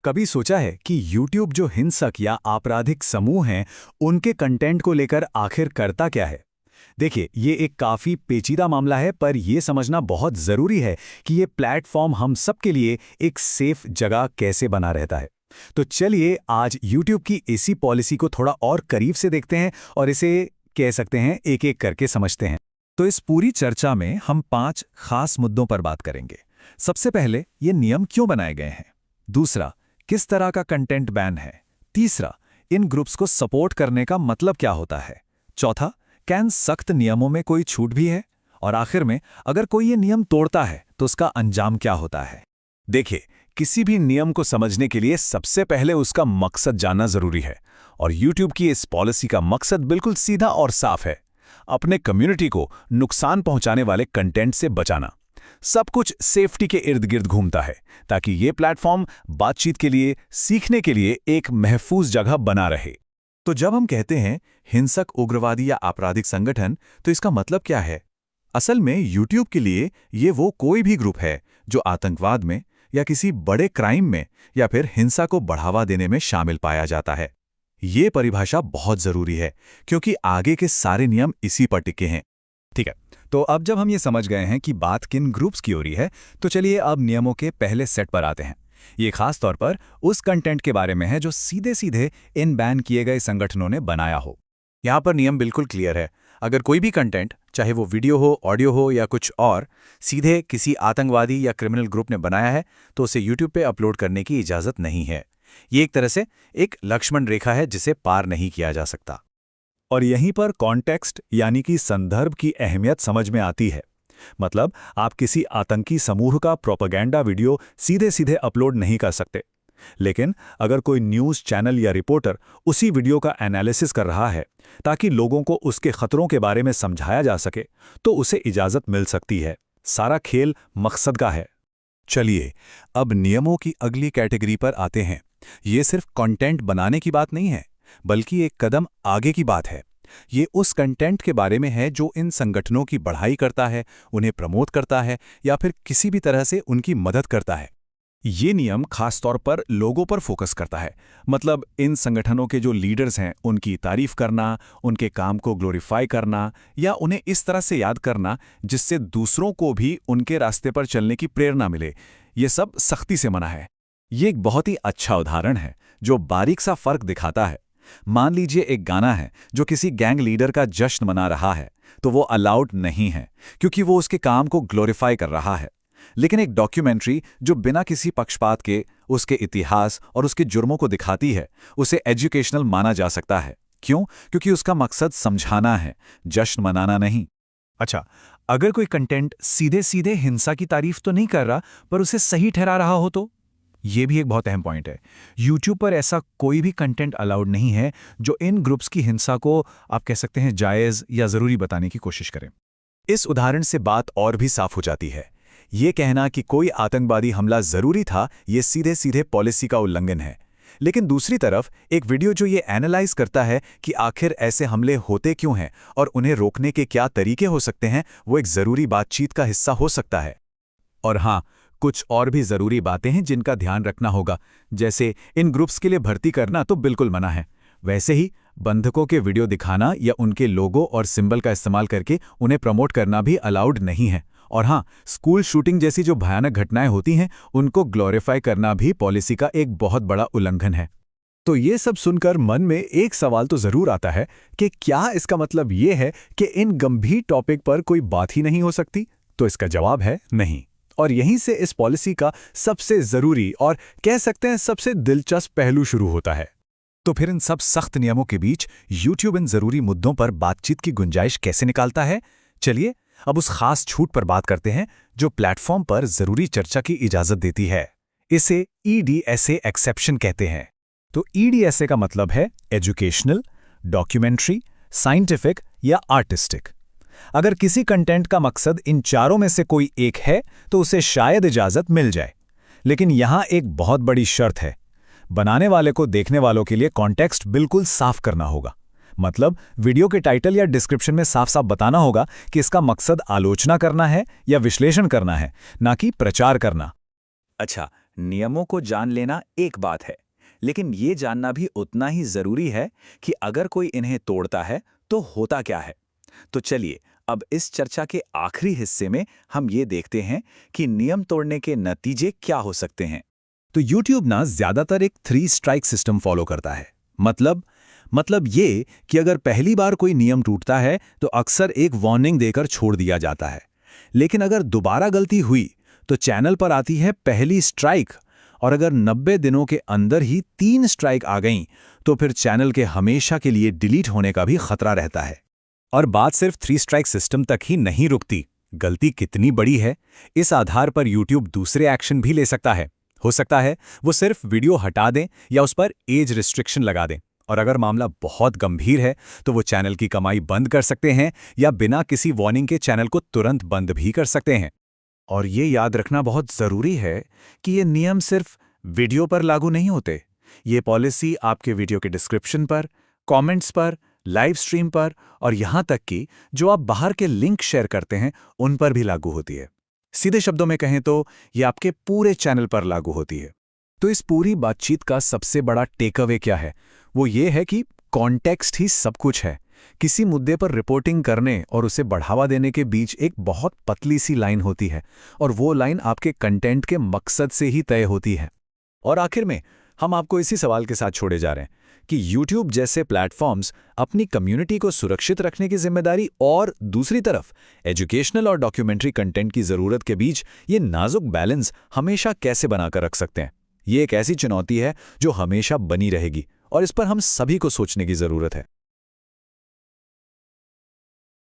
कभी सोचा है कि YouTube जो हिंसक या आपराधिक समूह हैं, उनके कंटेंट को लेकर आखिर करता क्या है? देखिए, ये एक काफ़ी पेचीदा मामला है, पर यह समझना बहुत ज़रूरी है कि ये प्लेटफॉर्म हम सबके लिए एक सेफ जगह कैसे बना रहता है। तो चलिए आज YouTube की इसी पॉलिसी को थोड़ा और करीब से देखते हैं और इसे कह सकते हैं एक-एक करके समझते हैं। तो इस पूरी चर्चा में हम 5 खास मुद्दों पर बात करेंगे। सबसे पहले, ये नियम क्यों बनाए गए हैं? दूसरा, किस तरह का कंटेंट बैन है? तीसरा, इन ग्रुप्स को सपोर्ट करने का मतलब क्या होता है? चौथा, क्या इन सख्त नियमों में कोई छूट भी है? और आखिर में, अगर कोई ये नियम तोड़ता है तो उसका अंजाम क्या होता है? देखिए, किसी भी नियम को समझने के लिए सबसे पहले उसका मकसद जानना जरूरी है, और YouTube की इस पॉलिसी का मकसद बिल्कुल सीधा और साफ है: अपने कम्युनिटी को नुकसान पहुंचाने वाले कंटेंट से बचाना। सब कुछ सेफ्टी के इर्द गिर्द घूमता है, ताकि ये प्लेटफॉर्म बातचीत के लिए, सीखने के लिए एक महफूज जगह बना रहे। तो जब हम कहते हैं हिंसक, उग्रवादी या आपराधिक संगठन, तो इसका मतलब क्या है? असल में YouTube के लिए ये वो कोई भी ग्रुप है जो आतंकवाद में या किसी बड़े क्राइम में या फिर हिंसा को बढ़ावा देने में शामिल पाया जाता है। ये परिभाषा बहुत जरूरी है, क्योंकि आगे के सारे नियम इसी पर टिके हैं। ठीक है, तो अब जब हम ये समझ गए हैं कि बात किन ग्रुप्स की हो रही है, तो चलिए अब नियमों के पहले सेट पर आते हैं। ये खास तौर पर उस कंटेंट के बारे में है जो सीधे सीधे इन बैन किए गए संगठनों ने बनाया हो। यहाँ पर नियम बिल्कुल क्लियर है। अगर कोई भी कंटेंट, चाहे वो वीडियो हो, ऑडियो हो या कुछ और, सीधे किसी आतंकवादी या क्रिमिनल ग्रुप ने बनाया है, तो उसे YouTube पे अपलोड करने की इजाज़त नहीं है। ये एक तरह से एक लक्ष्मण रेखा है जिसे पार नहीं किया जा सकता। और यहीं पर कॉन्टेक्स्ट यानी कि संदर्भ की अहमियत समझ में आती है। मतलब, आप किसी आतंकी समूह का प्रोपेगेंडा वीडियो सीधे सीधे अपलोड नहीं कर सकते। लेकिन अगर कोई न्यूज़ चैनल या रिपोर्टर उसी वीडियो का एनालिसिस कर रहा है ताकि लोगों को उसके खतरों के बारे में समझाया जा सके, तो उसे इजाज़त मिल सकती है। सारा खेल मकसद का है। चलिए अब नियमों की अगली कैटेगरी पर आते हैं। ये सिर्फ कंटेंट बनाने की बात नहीं है, बल्कि एक कदम आगे की बात है। ये उस कंटेंट के बारे में है जो इन संगठनों की बढ़ाई करता है, उन्हें प्रमोट करता है या फिर किसी भी तरह से उनकी मदद करता है। ये नियम खास तौर पर लोगों पर फोकस करता है। मतलब, इन संगठनों के जो लीडर्स हैं, उनकी तारीफ करना, उनके काम को ग्लोरीफाई करना या उन्हें इस तरह से याद करना जिससे दूसरों को भी उनके रास्ते पर चलने की प्रेरणा मिले, ये सब सख्ती से मना है। ये एक बहुत ही अच्छा उदाहरण है जो बारीक सा फर्क दिखाता है। मान लीजिए एक गाना है जो किसी गैंग लीडर का जश्न मना रहा है, तो वो अलाउड नहीं है, क्योंकि वो उसके काम को ग्लोरीफाई कर रहा है। लेकिन एक डॉक्यूमेंट्री जो बिना किसी पक्षपात के उसके इतिहास और उसके जुर्मों को दिखाती है, उसे एजुकेशनल माना जा सकता है। क्यों? क्योंकि उसका मकसद समझाना है, जश्न मनाना नहीं। अच्छा, अगर कोई कंटेंट सीधे सीधे हिंसा की तारीफ तो नहीं कर रहा, पर उसे सही ठहरा रहा हो, तो ये भी एक बहुत अहम पॉइंट है। YouTube पर ऐसा कोई भी कंटेंट अलाउड नहीं है जो इन ग्रुप्स की हिंसा को, आप कह सकते हैं, जायज़ या ज़रूरी बताने की कोशिश करें। इस उदाहरण से बात और भी साफ हो जाती है। ये कहना कि कोई आतंकवादी हमला ज़रूरी था, ये सीधे सीधे पॉलिसी का उल्लंघन है। लेकिन दूसरी तरफ एक वीडियो जो ये एनालाइज करता है कि आखिर ऐसे हमले होते क्यों हैं और उन्हें रोकने के क्या तरीके हो सकते हैं, वो एक ज़रूरी बातचीत का हिस्सा हो सकता है। और हाँ, कुछ और भी ज़रूरी बातें हैं जिनका ध्यान रखना होगा। जैसे, इन ग्रुप्स के लिए भर्ती करना तो बिल्कुल मना है। वैसे ही बंधकों के वीडियो दिखाना या उनके लोगो और सिंबल का इस्तेमाल करके उन्हें प्रमोट करना भी अलाउड नहीं है। और हाँ, स्कूल शूटिंग जैसी जो भयानक घटनाएं होती हैं, उनको ग्लोरीफाई करना भी पॉलिसी का एक बहुत बड़ा उल्लंघन है। तो ये सब सुनकर मन में एक सवाल तो ज़रूर आता है कि क्या इसका मतलब ये है कि इन गंभीर टॉपिक पर कोई बात ही नहीं हो सकती? तो इसका जवाब है नहीं। और यहीं से इस पॉलिसी का सबसे ज़रूरी और कह सकते हैं सबसे दिलचस्प पहलू शुरू होता है। तो फिर इन सब सख्त नियमों के बीच YouTube इन ज़रूरी मुद्दों पर बातचीत की गुंजाइश कैसे निकालता है? चलिए अब उस खास छूट पर बात करते हैं जो प्लेटफॉर्म पर ज़रूरी चर्चा की इजाज़त देती है। इसे EDSA एक्सेप्शन कहते हैं। तो EDSA का मतलब है एजुकेशनल, डॉक्यूमेंट्री, साइंटिफिक या आर्टिस्टिक। अगर किसी कंटेंट का मकसद इन चारों में से कोई एक है, तो उसे शायद इजाज़त मिल जाए। लेकिन यहाँ एक बहुत बड़ी शर्त है। बनाने वाले को देखने वालों के लिए कॉन्टेक्स्ट बिल्कुल साफ करना होगा। मतलब, वीडियो के टाइटल या डिस्क्रिप्शन में साफ साफ बताना होगा कि इसका मकसद आलोचना करना है या विश्लेषण करना है, ना कि प्रचार करना। अच्छा, नियमों को जान लेना एक बात है, लेकिन ये जानना भी उतना ही जरूरी है कि अगर कोई इन्हें तोड़ता है तो होता क्या है। तो चलिए अब इस चर्चा के आखिरी हिस्से में हम ये देखते हैं कि नियम तोड़ने के नतीजे क्या हो सकते हैं। तो YouTube ना ज्यादातर एक 3 स्ट्राइक सिस्टम फॉलो करता है। मतलब ये कि अगर पहली बार कोई नियम टूटता है तो अक्सर एक वार्निंग देकर छोड़ दिया जाता है। लेकिन अगर दोबारा गलती हुई तो चैनल पर आती है पहली स्ट्राइक, और अगर 90 दिनों के अंदर ही 3 स्ट्राइक आ गईं तो फिर चैनल के हमेशा के लिए डिलीट होने का भी खतरा रहता है। और बात सिर्फ 3 स्ट्राइक सिस्टम तक ही नहीं रुकती। गलती कितनी बड़ी है, इस आधार पर YouTube दूसरे एक्शन भी ले सकता है। हो सकता है वो सिर्फ वीडियो हटा दें या उस पर एज रिस्ट्रिक्शन लगा दें। और अगर मामला बहुत गंभीर है तो वो चैनल की कमाई बंद कर सकते हैं या बिना किसी वार्निंग के चैनल को तुरंत बंद भी कर सकते हैं। और ये याद रखना बहुत ज़रूरी है कि ये नियम सिर्फ वीडियो पर लागू नहीं होते। ये पॉलिसी आपके वीडियो के डिस्क्रिप्शन पर, कमेंट्स पर, लाइव स्ट्रीम पर और यहाँ तक कि जो आप बाहर के लिंक शेयर करते हैं उन पर भी लागू होती है। सीधे शब्दों में कहें तो ये आपके पूरे चैनल पर लागू होती है। तो इस पूरी बातचीत का सबसे बड़ा टेक अवे क्या है? वो ये है कि कॉन्टेक्स्ट ही सब कुछ है। किसी मुद्दे पर रिपोर्टिंग करने और उसे बढ़ावा देने के बीच एक बहुत पतली सी लाइन होती है, और वो लाइन आपके कंटेंट के मकसद से ही तय होती है। और आखिर में हम आपको इसी सवाल के साथ छोड़े जा रहे हैं कि YouTube जैसे प्लेटफॉर्म्स अपनी कम्युनिटी को सुरक्षित रखने की जिम्मेदारी और दूसरी तरफ एजुकेशनल और डॉक्यूमेंट्री कंटेंट की ज़रूरत के बीच ये नाजुक बैलेंस हमेशा कैसे बनाकर रख सकते हैं। ये एक ऐसी चुनौती है जो हमेशा बनी रहेगी और इस पर हम सभी को सोचने की ज़रूरत है।